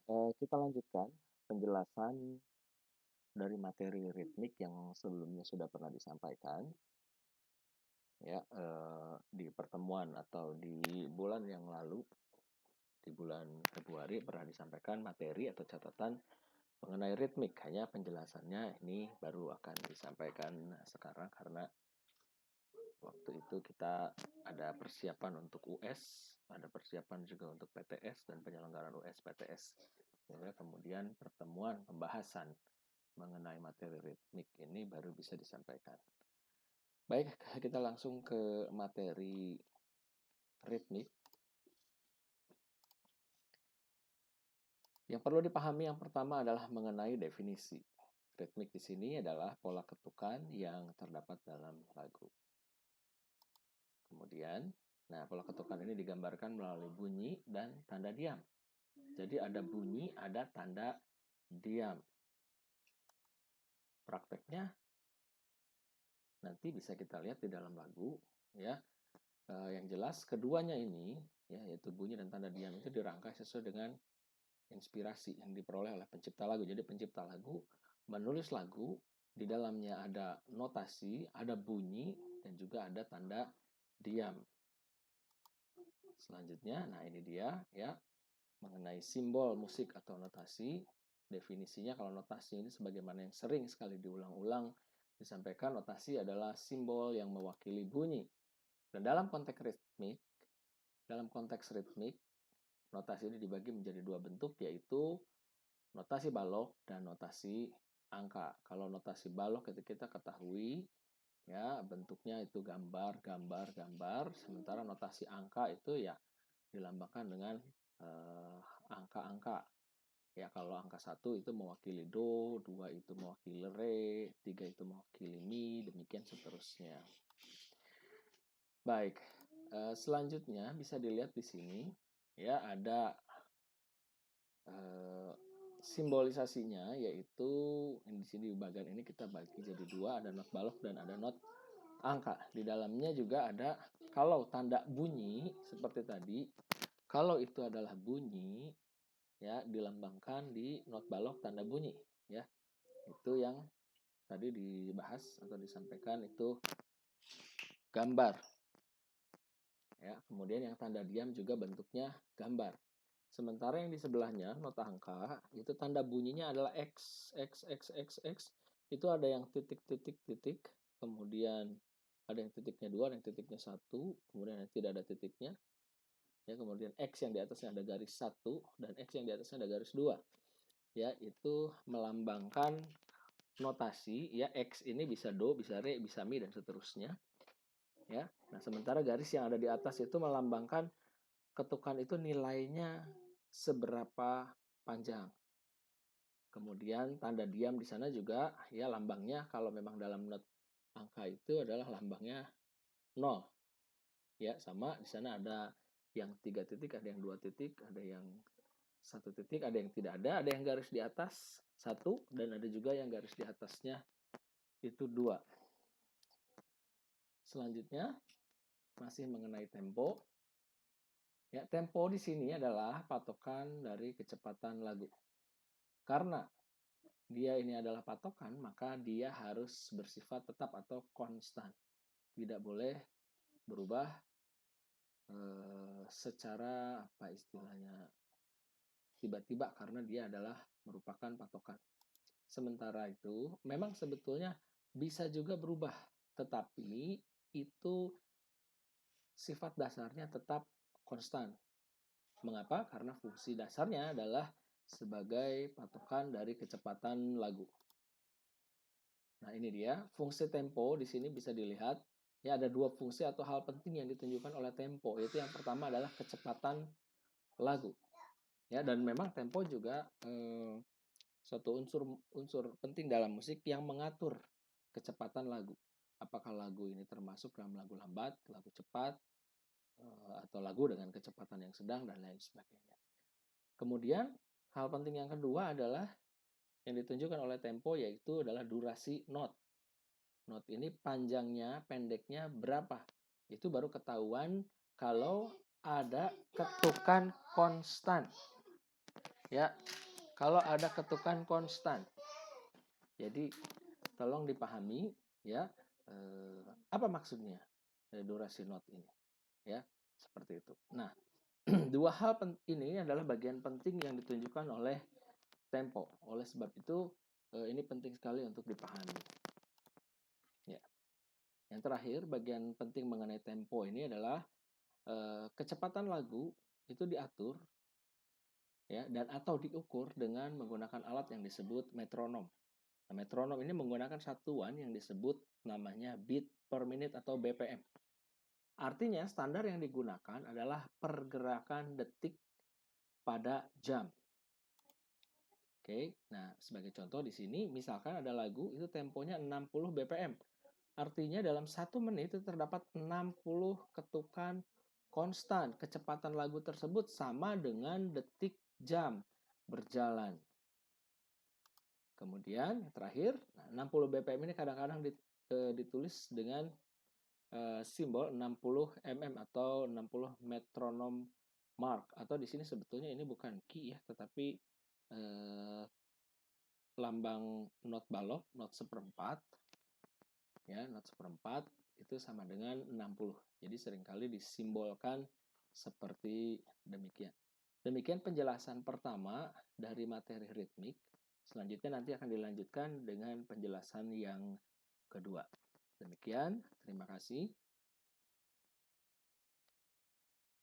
Kita lanjutkan penjelasan dari materi ritmik yang sebelumnya sudah pernah disampaikan ya di pertemuan atau di bulan yang lalu, di bulan Februari pernah disampaikan materi atau catatan mengenai ritmik. Hanya penjelasannya ini baru akan disampaikan sekarang karena waktu itu kita ada persiapan untuk US, ada persiapan juga untuk PTS dan penyelenggaraan US PTS. Ya, kemudian pertemuan pembahasan mengenai materi ritmik ini baru bisa disampaikan. Baik, kita langsung ke materi ritmik. Yang perlu dipahami yang pertama adalah mengenai definisi. Ritmik di sini adalah pola ketukan yang terdapat dalam lagu. Kemudian, pola ketukan ini digambarkan melalui bunyi dan tanda diam. Jadi ada bunyi, ada tanda diam. Prakteknya nanti bisa kita lihat di dalam lagu, ya. Yang jelas keduanya ini, ya, yaitu bunyi dan tanda diam itu dirangkai sesuai dengan inspirasi yang diperoleh oleh pencipta lagu. Jadi pencipta lagu menulis lagu, di dalamnya ada notasi, ada bunyi, dan juga ada tanda diam. Selanjutnya, nah ini dia ya mengenai simbol musik atau notasi. Definisinya kalau notasi ini sebagaimana yang sering sekali diulang-ulang disampaikan, notasi adalah simbol yang mewakili bunyi. Dan dalam konteks ritmik, notasi ini dibagi menjadi dua bentuk, yaitu notasi balok dan notasi angka. Kalau notasi balok itu kita ketahui ya bentuknya itu gambar, gambar, gambar. Sementara notasi angka itu ya dilambangkan dengan angka-angka. Ya kalau angka 1 itu mewakili do, 2 itu mewakili re, 3 itu mewakili mi, demikian seterusnya. Baik, selanjutnya bisa dilihat di sini ya ada simbolisasinya, yaitu di sini di bagian ini kita bagi jadi dua, ada not balok dan ada not angka. Di dalamnya juga ada kalau tanda bunyi seperti tadi, kalau itu adalah bunyi ya dilambangkan di not balok tanda bunyi ya. Itu yang tadi dibahas atau disampaikan itu gambar. Ya, kemudian yang tanda diam juga bentuknya gambar. Sementara yang di sebelahnya, nota angka, itu tanda bunyinya adalah X, X, X, X, X. Itu ada yang titik, titik, titik. Kemudian ada yang titiknya 2, ada yang titiknya 1. Kemudian yang tidak ada titiknya. Ya, kemudian X yang di atasnya ada garis 1, dan X yang di atasnya ada garis 2. Ya, itu melambangkan notasi. Ya, X ini bisa do, bisa re, bisa mi, dan seterusnya. Ya, nah sementara garis yang ada di atas itu melambangkan ketukan itu nilainya seberapa panjang. Kemudian tanda diam di sana juga ya lambangnya kalau memang dalam not angka itu adalah lambangnya 0. Ya, sama di sana ada yang 3 titik, ada yang 2 titik, ada yang 1 titik, ada yang tidak ada yang garis di atas 1 dan ada juga yang garis di atasnya itu 2. Selanjutnya masih mengenai tempo. Ya, tempo di sini adalah patokan dari kecepatan lagu. Karena dia ini adalah patokan, maka dia harus bersifat tetap atau konstan. Tidak boleh berubah secara apa istilahnya tiba-tiba karena dia adalah merupakan patokan. Sementara itu, memang sebetulnya bisa juga berubah, tetapi itu sifat dasarnya tetap konstan. Mengapa? Karena fungsi dasarnya adalah sebagai patokan dari kecepatan lagu. Nah, ini dia fungsi tempo di sini bisa dilihat. Ya, ada dua fungsi atau hal penting yang ditunjukkan oleh tempo. Yaitu yang pertama adalah kecepatan lagu. Ya, dan memang tempo juga suatu unsur penting dalam musik yang mengatur kecepatan lagu. Apakah lagu ini termasuk dalam lagu lambat, lagu cepat, atau lagu dengan kecepatan yang sedang dan lain sebagainya. Kemudian hal penting yang kedua adalah yang ditunjukkan oleh tempo yaitu adalah durasi not. Not ini panjangnya, pendeknya berapa. Itu baru ketahuan kalau ada ketukan konstan. Ya, kalau ada ketukan konstan. Jadi tolong dipahami ya, apa maksudnya durasi not ini ya, seperti itu. Nah, dua hal ini adalah bagian penting yang ditunjukkan oleh tempo. Oleh sebab itu ini penting sekali untuk dipahami. Ya. Yang terakhir, bagian penting mengenai tempo ini adalah kecepatan lagu itu diatur ya dan atau diukur dengan menggunakan alat yang disebut metronom. Nah, metronom ini menggunakan satuan yang disebut namanya beat per minute atau BPM. Artinya standar yang digunakan adalah pergerakan detik pada jam. Oke, nah sebagai contoh di sini misalkan ada lagu itu temponya 60 BPM. Artinya dalam 1 menit itu terdapat 60 ketukan konstan. Kecepatan lagu tersebut sama dengan detik jam berjalan. Kemudian yang terakhir, 60 BPM ini kadang-kadang ditulis dengan simbol 60 mm atau 60 metronom mark, atau di sini sebetulnya ini bukan key ya, tetapi lambang not balok, not seperempat ya, not seperempat itu sama dengan 60. Jadi seringkali disimbolkan seperti demikian. Demikian penjelasan pertama dari materi ritmik. Selanjutnya nanti akan dilanjutkan dengan penjelasan yang kedua. Demikian, terima kasih.